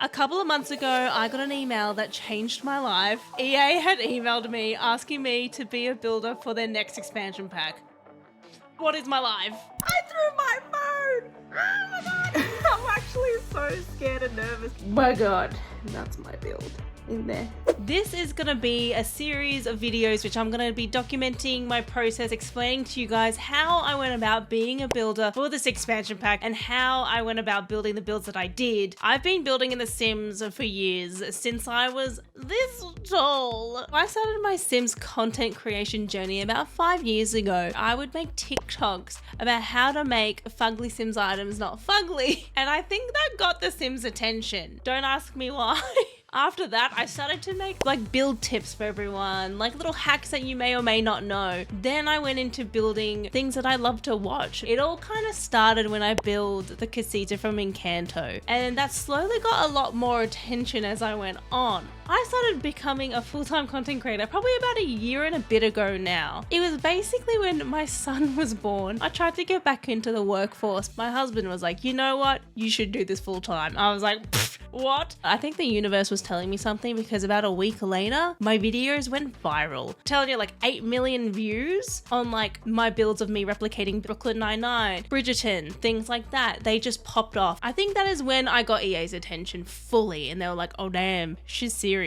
A couple of months ago, I got an email that changed my life. EA had emailed me asking me to be a builder for their next expansion pack. What is my life? I threw my phone! Oh my god! I'm actually so scared and nervous. My god, that's my build in there. This is gonna be a series of videos which I'm gonna be documenting my process, explaining to you guys how I went about being a builder for this expansion pack and how I went about building the builds that I did. I've been building in The Sims for years, since I was this tall. I started my Sims content creation journey about 5 years ago. I would make TikToks about how to make fugly Sims items not fugly, and I think that got the Sims attention. Don't ask me why. After that, I started to make like build tips for everyone, like little hacks that you may or may not know. Then I went into building things that I love to watch. It all kind of started when I built the casita from Encanto, and that slowly got a lot more attention as I went on. I started becoming a full-time content creator probably about a year and a bit ago now. It was basically when my son was born. I tried to get back into the workforce. My husband was like, you know what? You should do this full-time. I was like, what? I think the universe was telling me something, because about a week later, my videos went viral. I'm telling you, like 8 million views on like my builds of me replicating Brooklyn Nine-Nine, Bridgerton, things like that. They just popped off. I think that is when I got EA's attention fully, and they were like, oh damn, she's serious.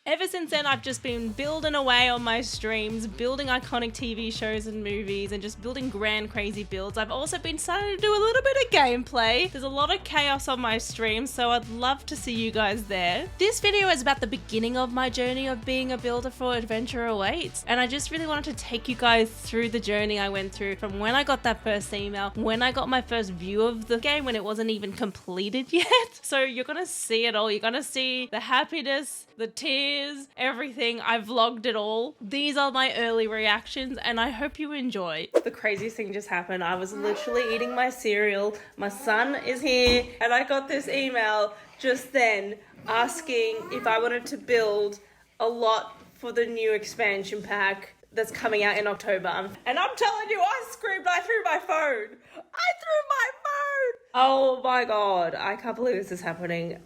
Ever since then, I've just been building away on my streams, building iconic TV shows and movies, and just building grand crazy builds. I've also been starting to do a little bit of gameplay. There's a lot of chaos on my stream, so I'd love to see you guys there. This video is about the beginning of my journey of being a builder for Adventure Awaits, and I just really wanted to take you guys through the journey I went through from when I got that first email, when I got my first view of the game, when it wasn't even completed yet. So you're gonna see it all. You're gonna see the happiness, the tears, everything. I vlogged it all. These are my early reactions, and I hope you enjoy. The craziest thing just happened. I was literally eating my cereal. My son is here, and I got this email just then asking if I wanted to build a lot for the new expansion pack that's coming out in October. And I'm telling you, I screamed, I threw my phone. I threw my phone. Oh my god. I can't believe this is happening.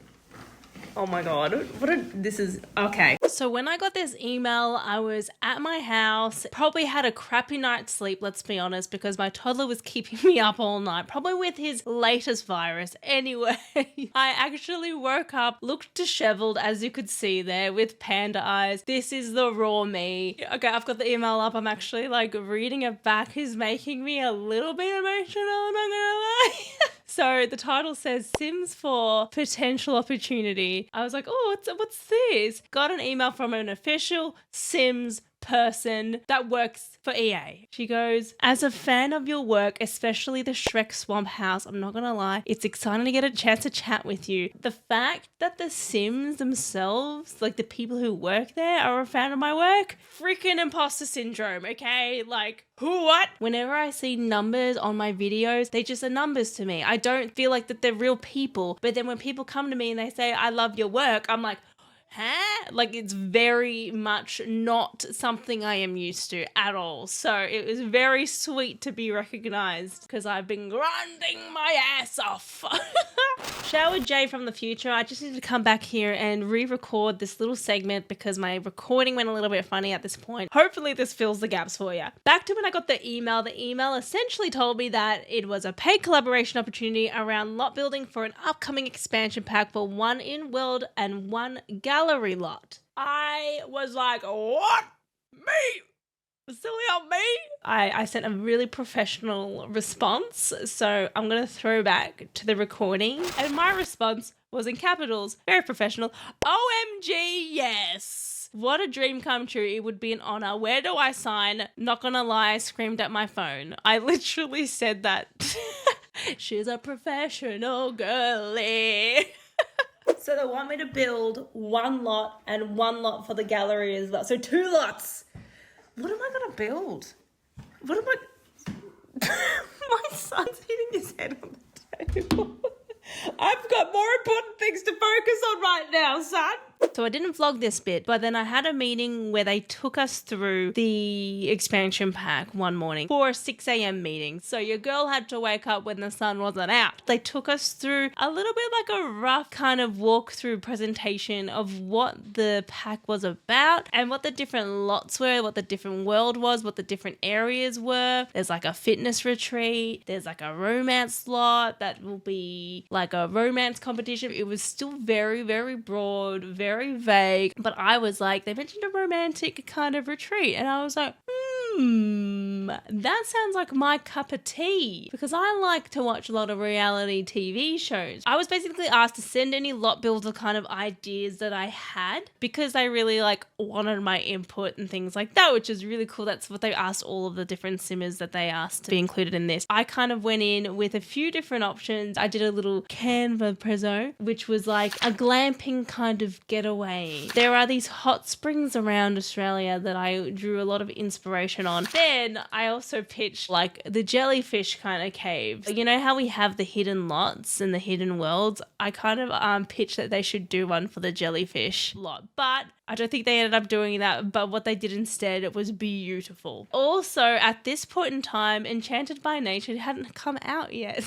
Oh my god, this is okay. So when I got this email, I was at my house, probably had a crappy night's sleep, let's be honest, because my toddler was keeping me up all night, probably with his latest virus. Anyway, I actually woke up, looked disheveled, as you could see there, with panda eyes. This is the raw me. Okay, I've got the email up. I'm actually like reading it back. It's making me a little bit emotional, I'm not gonna lie. So the title says Sims for Potential Opportunity. I was like, oh, what's this? Got an email from an official Sims person that works for EA. She goes, as a fan of your work, especially the Shrek Swamp House, I'm not gonna lie, it's exciting to get a chance to chat with you. The fact that the Sims themselves, like the people who work there, are a fan of my work, freaking imposter syndrome, okay? Like, what? Whenever I see numbers on my videos, they just are numbers to me. I don't feel like that they're real people. But then when people come to me and they say, I love your work, I'm like, huh? Like, it's very much not something I am used to at all. So it was very sweet to be recognized, because I've been grinding my ass off. Shower J from the future, I just need to come back here and re-record this little segment because my recording went a little bit funny at this point. Hopefully this fills the gaps for you. Back to when I got the email essentially told me that it was a paid collaboration opportunity around lot building for an upcoming expansion pack for one in-world and one gallery lot. I was like, what? Me? Silly on me? I sent a really professional response, so I'm going to throw back to the recording. And my response was in capitals, very professional. OMG, yes. What a dream come true. It would be an honor. Where do I sign? Not gonna lie, I screamed at my phone. I literally said that. She's a professional girly. So they want me to build one lot and one lot for the gallery as well. So 2 lots. What am I gonna build? What am I... My son's hitting his head on the table. I've got more important things to focus on right now, son. So I didn't vlog this bit, but then I had a meeting where they took us through the expansion pack one morning for a 6 a.m. meeting. So your girl had to wake up when the sun wasn't out. They took us through a little bit like a rough kind of walkthrough presentation of what the pack was about and what the different lots were, what the different world was, what the different areas were. There's like a fitness retreat. There's like a romance lot that will be like a romance competition. It was still very, very broad, very vague, but I was like, they mentioned a romantic kind of retreat, and I was like, that sounds like my cup of tea, because I like to watch a lot of reality TV shows. I was basically asked to send any lot builder kind of ideas that I had, because I really like wanted my input and things like that, which is really cool. That's what they asked all of the different simmers that they asked to be included in this. I kind of went in with a few different options. I did a little Canva prezzo, which was like a glamping kind of getaway. There are these hot springs around Australia that I drew a lot of inspiration on. Then I also pitched like the jellyfish kind of caves. You know how we have the hidden lots and the hidden worlds? I kind of pitched that they should do one for the jellyfish lot, but I don't think they ended up doing that, but what they did instead, it was beautiful. Also, at this point in time, Enchanted by Nature hadn't come out yet.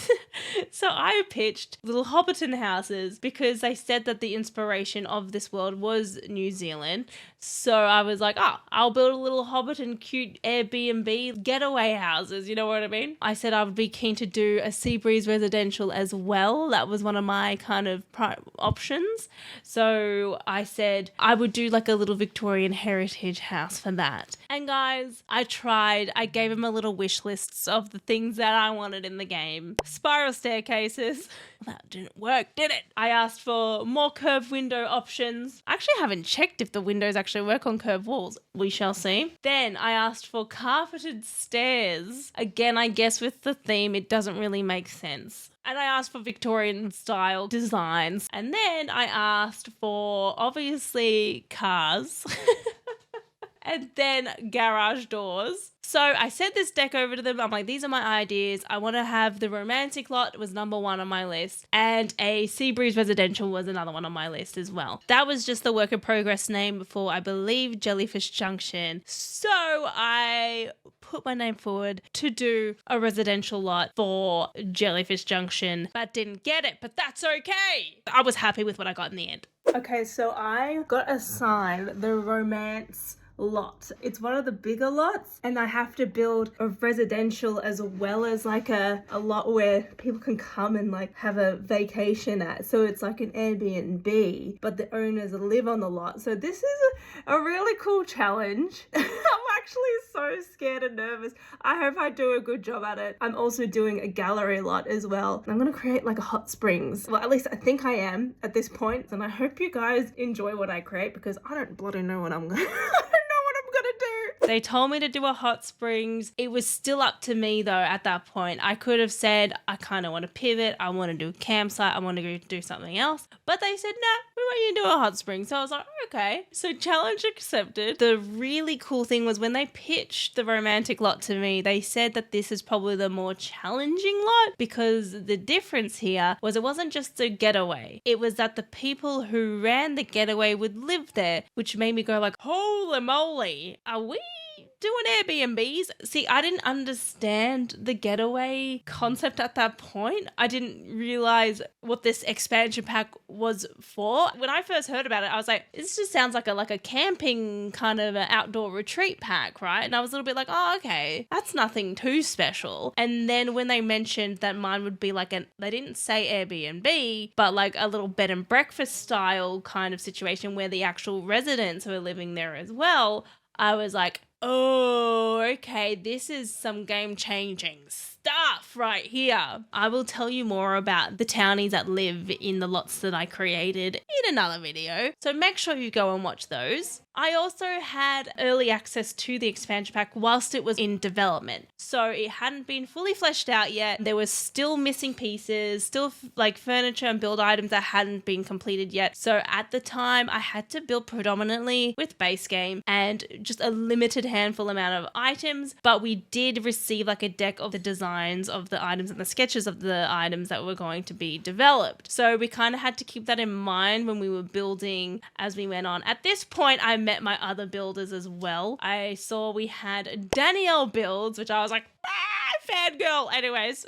So I pitched little Hobbiton houses because they said that the inspiration of this world was New Zealand. So I was like, I'll build a little Hobbiton cute Airbnb getaway houses, you know what I mean? I said I would be keen to do a sea breeze residential as well. That was one of my kind of options. So I said I would do like a little Victorian heritage house for that. And guys, I tried. I gave him a little wish list of the things that I wanted in the game. Spiral staircases. That didn't work, did it? I asked for more curved window options. I actually haven't checked if the windows actually work on curved walls. We shall see. Then I asked for carpeted stairs. Again, I guess with the theme, it doesn't really make sense. And I asked for Victorian style designs. And then I asked for, obviously, cars. And then garage doors. So I sent this deck over to them. I'm like, these are my ideas. I want to have the romantic lot was number one on my list. And a sea breeze residential was another one on my list as well. That was just the work in progress name before, I believe, Jellyfish Junction. So I put my name forward to do a residential lot for Jellyfish Junction, but didn't get it. But that's okay. I was happy with what I got in the end. Okay, so I got assigned the romance lot. It's one of the bigger lots, and I have to build a residential as well as like a lot where people can come and like have a vacation at. So it's like an Airbnb, but the owners live on the lot. So this is a really cool challenge. I'm actually so scared and nervous. I hope I do a good job at it. I'm also doing a gallery lot as well. I'm gonna create like a hot springs. Well, at least I think I am at this point, and I hope you guys enjoy what I create, because I don't bloody know what I'm gonna do. They told me to do a hot springs. It was still up to me though at that point. I could have said, I kind of want to pivot. I want to do a campsite. I want to go do something else. But they said, nah, we want you to do a hot spring. So I was like, okay. So challenge accepted. The really cool thing was when they pitched the romantic lot to me, they said that this is probably the more challenging lot, because the difference here was it wasn't just a getaway. It was that the people who ran the getaway would live there, which made me go like, holy moly, are we doing Airbnbs? See, I didn't understand the getaway concept at that point. I didn't realize what this expansion pack was for. When I first heard about it, I was like, this just sounds like a camping kind of an outdoor retreat pack, right? And I was a little bit like, oh, okay, that's nothing too special. And then when they mentioned that mine would be like they didn't say Airbnb, but like a little bed and breakfast style kind of situation where the actual residents were living there as well, I was like, oh, okay, this is some game-changing stuff right here. I will tell you more about the townies that live in the lots that I created in another video, so make sure you go and watch those. I also had early access to the expansion pack whilst it was in development. So it hadn't been fully fleshed out yet. There was still missing pieces, still like furniture and build items that hadn't been completed yet. So at the time I had to build predominantly with base game and just a limited handful amount of items, but we did receive like a deck of the designs of the items and the sketches of the items that were going to be developed. So we kind of had to keep that in mind when we were building as we went on. At this point, I met my other builders as well. I saw we had Danielle builds, which I was like, fangirl. Anyways,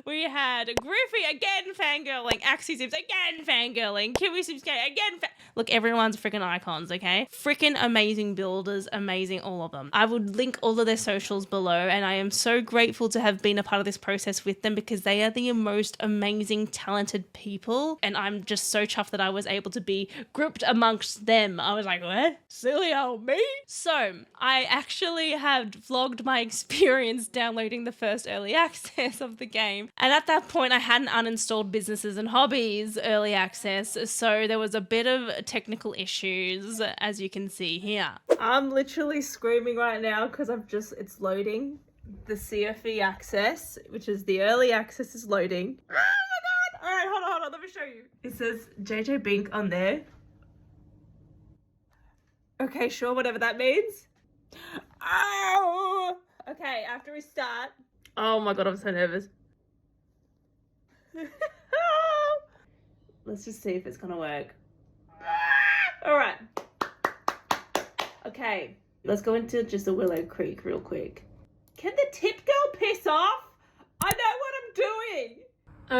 we had Griffy again fangirling, Axie Sims again fangirling, Kiwi Sims again look, everyone's freaking icons, okay? Freaking amazing builders, amazing, all of them. I would link all of their socials below, and I am so grateful to have been a part of this process with them because they are the most amazing, talented people, and I'm just so chuffed that I was able to be grouped amongst them. I was like, what? Silly old me? So, I actually have vlogged my experience downloading the first early access of the game, and at that point I hadn't uninstalled Businesses and Hobbies early access, so there was a bit of technical issues, as you can see here. I'm literally screaming right now because it's loading. The CFE access, which is the early access, is loading. Oh my god! Alright, hold on, let me show you. It says JJ Bink on there. Okay, sure, whatever that means. Oh! Okay, after we start. Oh my god, I'm so nervous. Let's just see if it's gonna work. Alright. Okay, let's go into just a Willow Creek real quick. Can the tip girl piss off? I know what I'm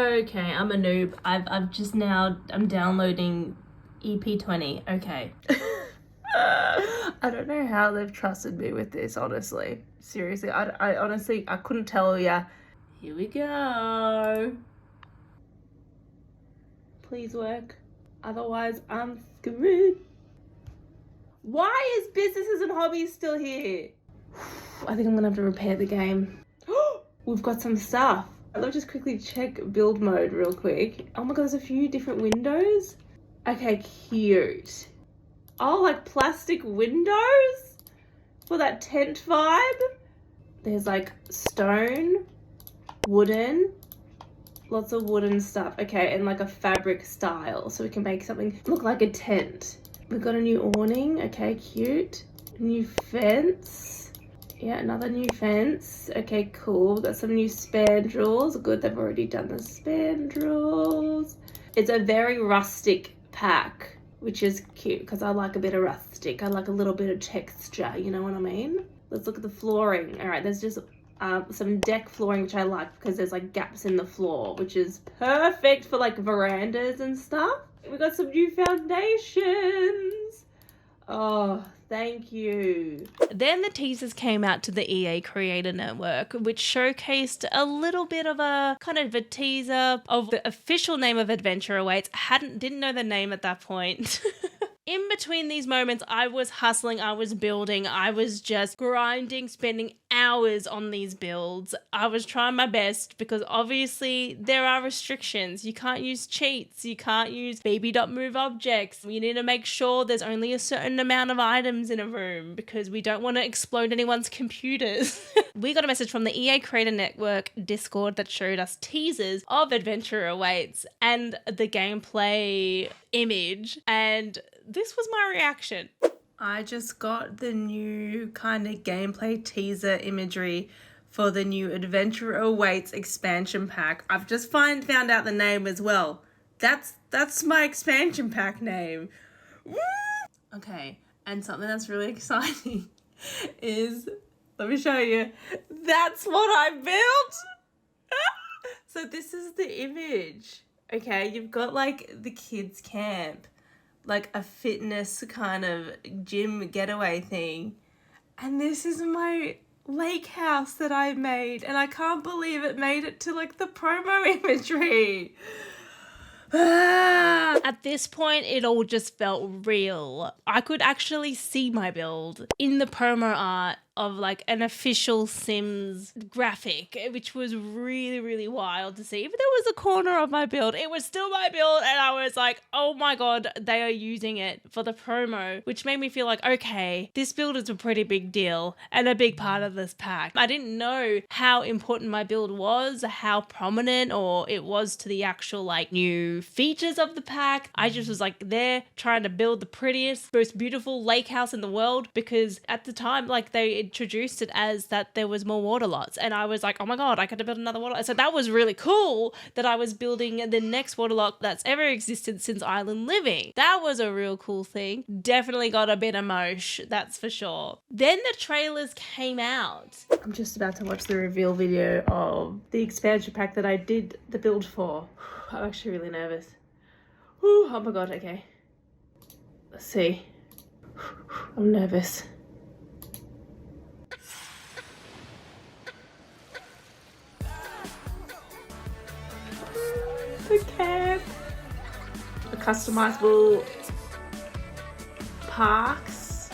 doing. Okay, I'm a noob. I'm downloading EP20. Okay. I don't know how they've trusted me with this, honestly. Seriously, I honestly, I couldn't tell ya. Here we go. Please work. Otherwise, I'm screwed. Why is Businesses and Hobbies still here? I think I'm gonna have to repair the game. We've got some stuff. Let's just quickly check build mode real quick. Oh my god, there's a few different windows. Okay, cute. Oh, like plastic windows for that tent vibe. There's like stone, wooden, lots of wooden stuff. Okay, and like a fabric style, so we can make something look like a tent. We've got a new awning. Okay, cute. New fence. Yeah, another new fence. Okay, cool. We've got some new spandrels. Good, they've already done the spandrels. It's a very rustic pack, which is cute because I like a bit of rustic. I like a little bit of texture, you know what I mean? Let's look at the flooring. All right, there's just some deck flooring, which I like because there's like gaps in the floor, which is perfect for like verandas and stuff. We got some new foundations. Oh, thank you. Then the teasers came out to the EA Creator Network, which showcased a little bit of a kind of a teaser of the official name of Adventure Awaits. Didn't know the name at that point. In between these moments, I was hustling, I was building, I was just grinding, spending hours on these builds. I was trying my best because obviously there are restrictions. You can't use cheats, you can't use baby.move objects. You need to make sure there's only a certain amount of items in a room because we don't want to explode anyone's computers. We got a message from the EA Creator Network Discord that showed us teasers of Adventure Awaits and the gameplay image, and this was my reaction. I just got the new kind of gameplay teaser imagery for the new Adventure Awaits expansion pack. I've just found out the name as well. That's my expansion pack name. Woo! Okay, and something that's really exciting is, let me show you. That's what I built. So this is the image. Okay, you've got like the kids camp, like a fitness kind of gym getaway thing. And this is my lake house that I made, and I can't believe it made it to like the promo imagery. At this point, it all just felt real. I could actually see my build in the promo art of like an official Sims graphic, which was really, really wild to see. If there was a corner of my build, it was still my build, and I was like, oh my god, they are using it for the promo, which made me feel like, okay, this build is a pretty big deal and a big part of this pack. I didn't know how important my build was, how prominent or it was to the actual like new features of the pack. I just was like there trying to build the prettiest, most beautiful lake house in the world, because at the time like they introduced it as that there was more water lots, and I was like, oh my god, I could have built another water lot. So that was really cool that I was building the next water lot that's ever existed since Island Living. That was a real cool thing. Definitely got a bit emotion, that's for sure. Then the trailers came out. I'm just about to watch the reveal video of the expansion pack that I did the build for. I'm actually really nervous. Whew, oh my god, okay. Let's see. I'm nervous. The camp. The customizable parks.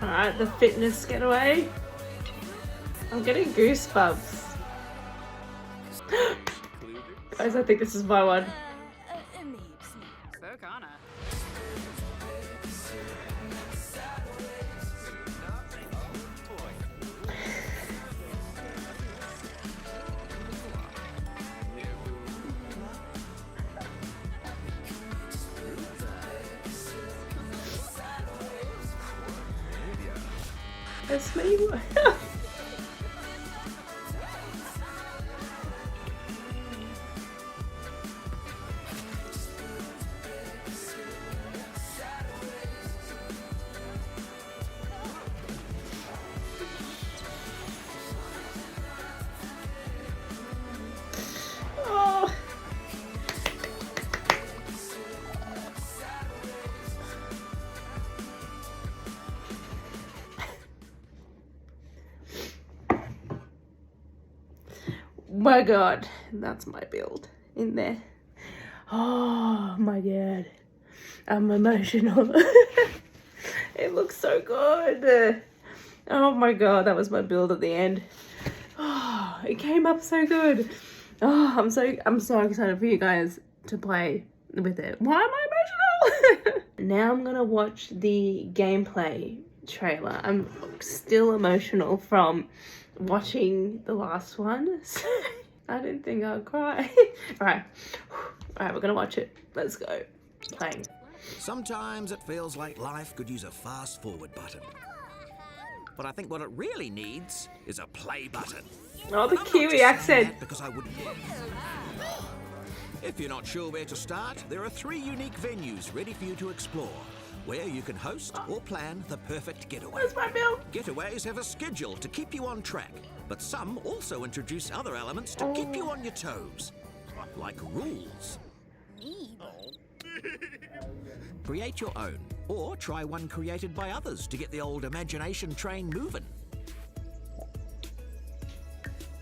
Alright, the fitness getaway. I'm getting goosebumps. Guys, I think this is my one. That's me. Oh. My god, that's my build in there. Oh my god, I'm emotional. It looks so good. Oh my god, that was my build at the end. Oh, it came up so good. Oh, I'm so excited for you guys to play with it. Why am I emotional? Now I'm gonna watch the gameplay trailer. I'm still emotional from watching the last one. I didn't think I'd cry. Alright, we're gonna watch it. Let's go. Playing. Sometimes it feels like life could use a fast forward button. But I think what it really needs is a play button. Oh, the Kiwi accent. Because I wouldn't. If you're not sure where to start, there are 3 unique venues ready for you to explore, where you can host or plan the perfect getaway. Where's my bill? Getaways have a schedule to keep you on track, but some also introduce other elements to keep you on your toes, like rules. Create your own, or try one created by others to get the old imagination train moving.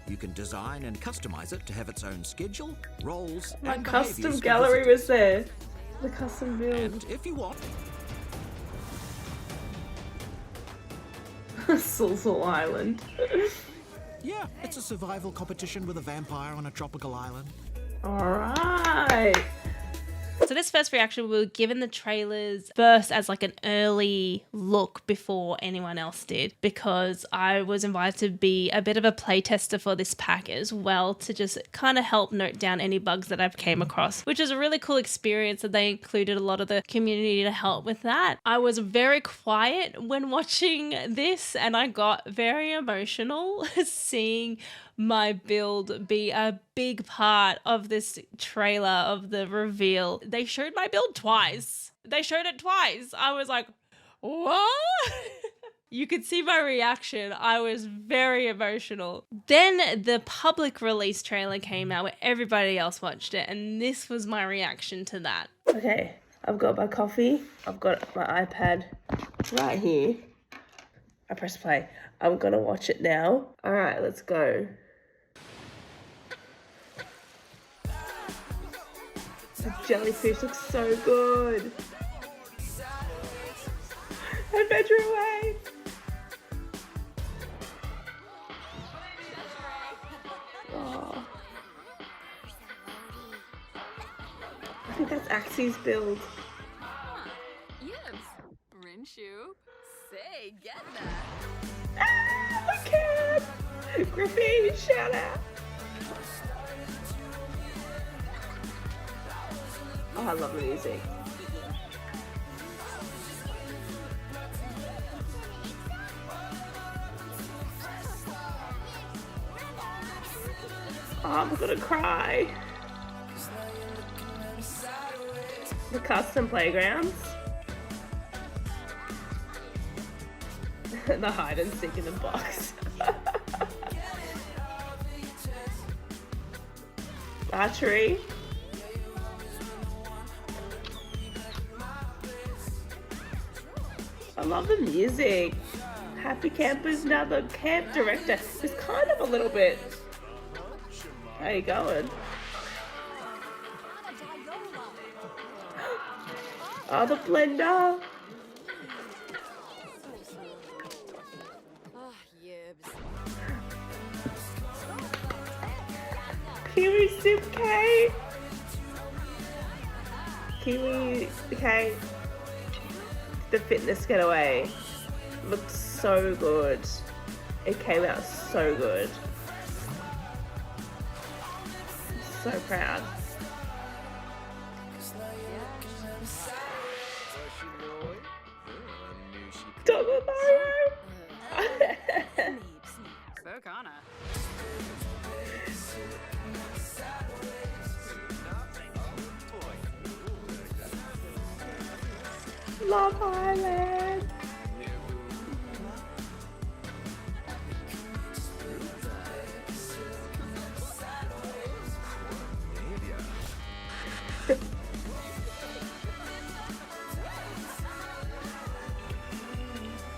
You can design and customize it to have its own schedule, roles, My and custom behaviours gallery for was there. The custom build. And if you want, Sulsul Island. yeah, it's a survival competition with a vampire on a tropical island. Alright. So this first reaction, we were given the trailers first as like an early look before anyone else did, because I was invited to be a bit of a playtester for this pack as well, to just kind of help note down any bugs that I've came across, which is a really cool experience that they included a lot of the community to help with that. I was very quiet when watching this, and I got very emotional seeing my build be a big part of this trailer, of the reveal. They showed my build twice. They showed it twice. I was like, what? You could see my reaction. I was very emotional. Then the public release trailer came out where everybody else watched it, and this was my reaction to that. Okay, I've got my coffee. I've got my iPad right here. I press play. I'm gonna watch it now. Alright, let's go. The jellyfish looks so good. Adventure Awaits. think that's Axie's build. Say, get that. Ah, the cat! Griffey, shout out! Oh, I love the music. Oh, I'm gonna cry. The custom playgrounds. The hide and seek in the box. Archery. I love the music. Happy Campers, now the camp director is kind of a little bit. How you going? Oh, the blender. Kiwi soup cake. Kiwi cake. The fitness getaway looks so good. It came out so good. I'm so proud. Double Mario. Love Island.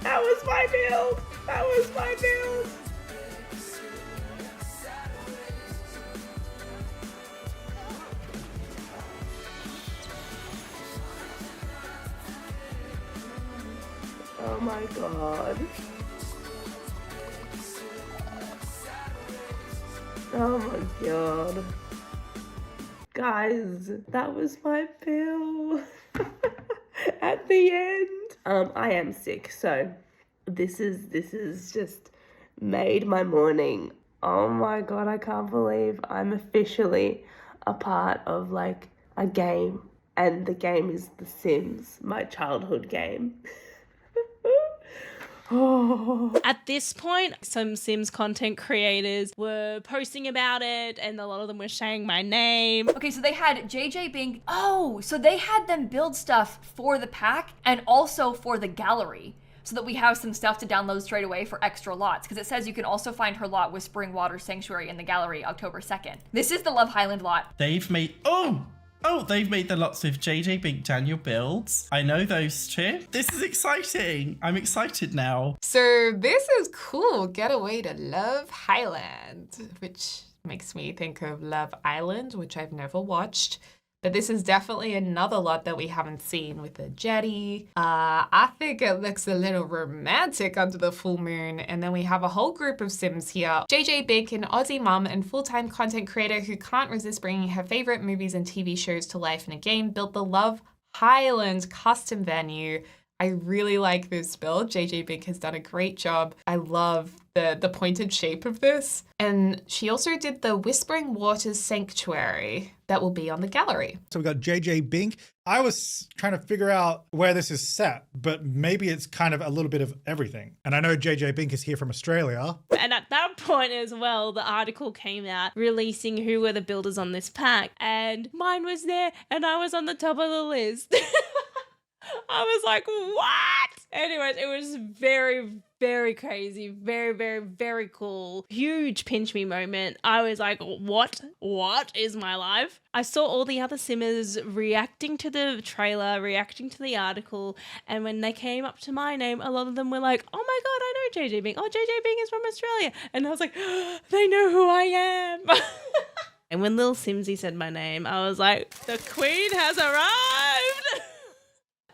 That was my build. That was my build. Oh my god. Oh my god. Guys, that was my bill. At the end. I am sick, so this is just made my morning. Oh my god, I can't believe I'm officially a part of like a game, and the game is The Sims, my childhood game. Oh. At this point, some Sims content creators were posting about it, and a lot of them were saying my name. Okay, so they had JJ Bink. Oh, so they had them build stuff for the pack and also for the gallery, so that we have some stuff to download straight away for extra lots, because it says you can also find her lot, Whispering Water Sanctuary, in the gallery October 2nd. This is the Love Highland lot. They've made... Oh, they've made the lots with JJ Bink Daniel builds. I know those two. This is exciting. I'm excited now. So this is cool. Getaway to Love Highland, which makes me think of Love Island, which I've never watched. But this is definitely another lot that we haven't seen with a jetty. I think it looks a little romantic under the full moon. And then we have a whole group of Sims here. JJ Bink, an Aussie mum and full-time content creator who can't resist bringing her favorite movies and TV shows to life in a game, built the Love Highland custom venue. I really like this build. JJ Bink has done a great job. I love the pointed shape of this. And she also did the Whispering Waters Sanctuary that will be on the gallery. So we got JJ Bink. I was trying to figure out where this is set, but maybe it's kind of a little bit of everything. And I know JJ Bink is here from Australia. And at that point as well, the article came out releasing who were the builders on this pack, and mine was there, and I was on the top of the list. I was like, what? Anyways, it was very, very crazy. Very, very, very cool. Huge pinch me moment. I was like, what? What is my life? I saw all the other Simmers reacting to the trailer, reacting to the article. And when they came up to my name, a lot of them were like, oh my God, I know JJ Bing. Oh, JJ Bing is from Australia. And I was like, oh, they know who I am. And when Lil Simsy said my name, I was like, the queen has arrived.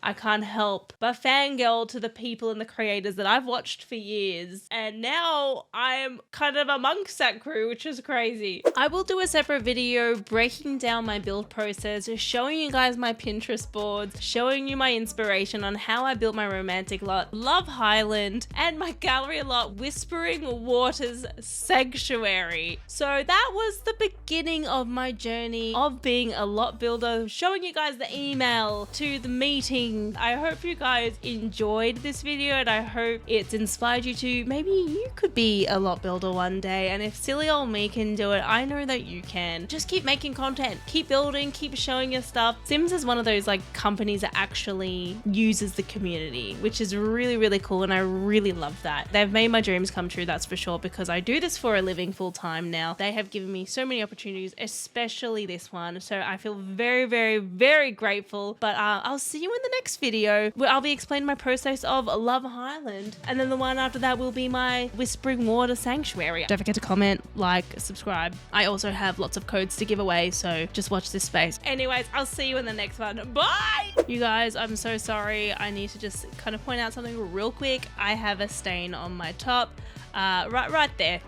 I can't help but fangirl to the people and the creators that I've watched for years. And now I'm kind of amongst that crew, which is crazy. I will do a separate video breaking down my build process, showing you guys my Pinterest boards, showing you my inspiration on how I built my romantic lot, Love Highland, and my gallery lot, Whispering Waters Sanctuary. So that was the beginning of my journey of being a lot builder, showing you guys the email to the meeting. I hope you guys enjoyed this video, and I hope it's inspired you to maybe you could be a lot builder one day. And if silly old me can do it, I know that you can. Just keep making content, keep building, keep showing your stuff. Sims is one of those like companies that actually uses the community, which is really, really cool, and I really love that. They've made my dreams come true, that's for sure, because I do this for a living full time now. They have given me so many opportunities, especially this one. So I feel very, very, very grateful. But I'll see you in the next video where I'll be explaining my process of Love Highland, and then the one after that will be my Whispering Water Sanctuary. Don't forget to comment, like, subscribe. I also have lots of codes to give away, so just watch this space. Anyways, I'll see you in the next one. Bye! You guys, I'm so sorry. I need to just kind of point out something real quick. I have a stain on my top, right there.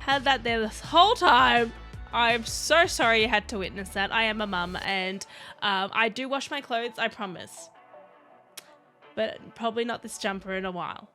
Had that there this whole time. I'm so sorry you had to witness that. I am a mum, and I do wash my clothes, I promise. But probably not this jumper in a while.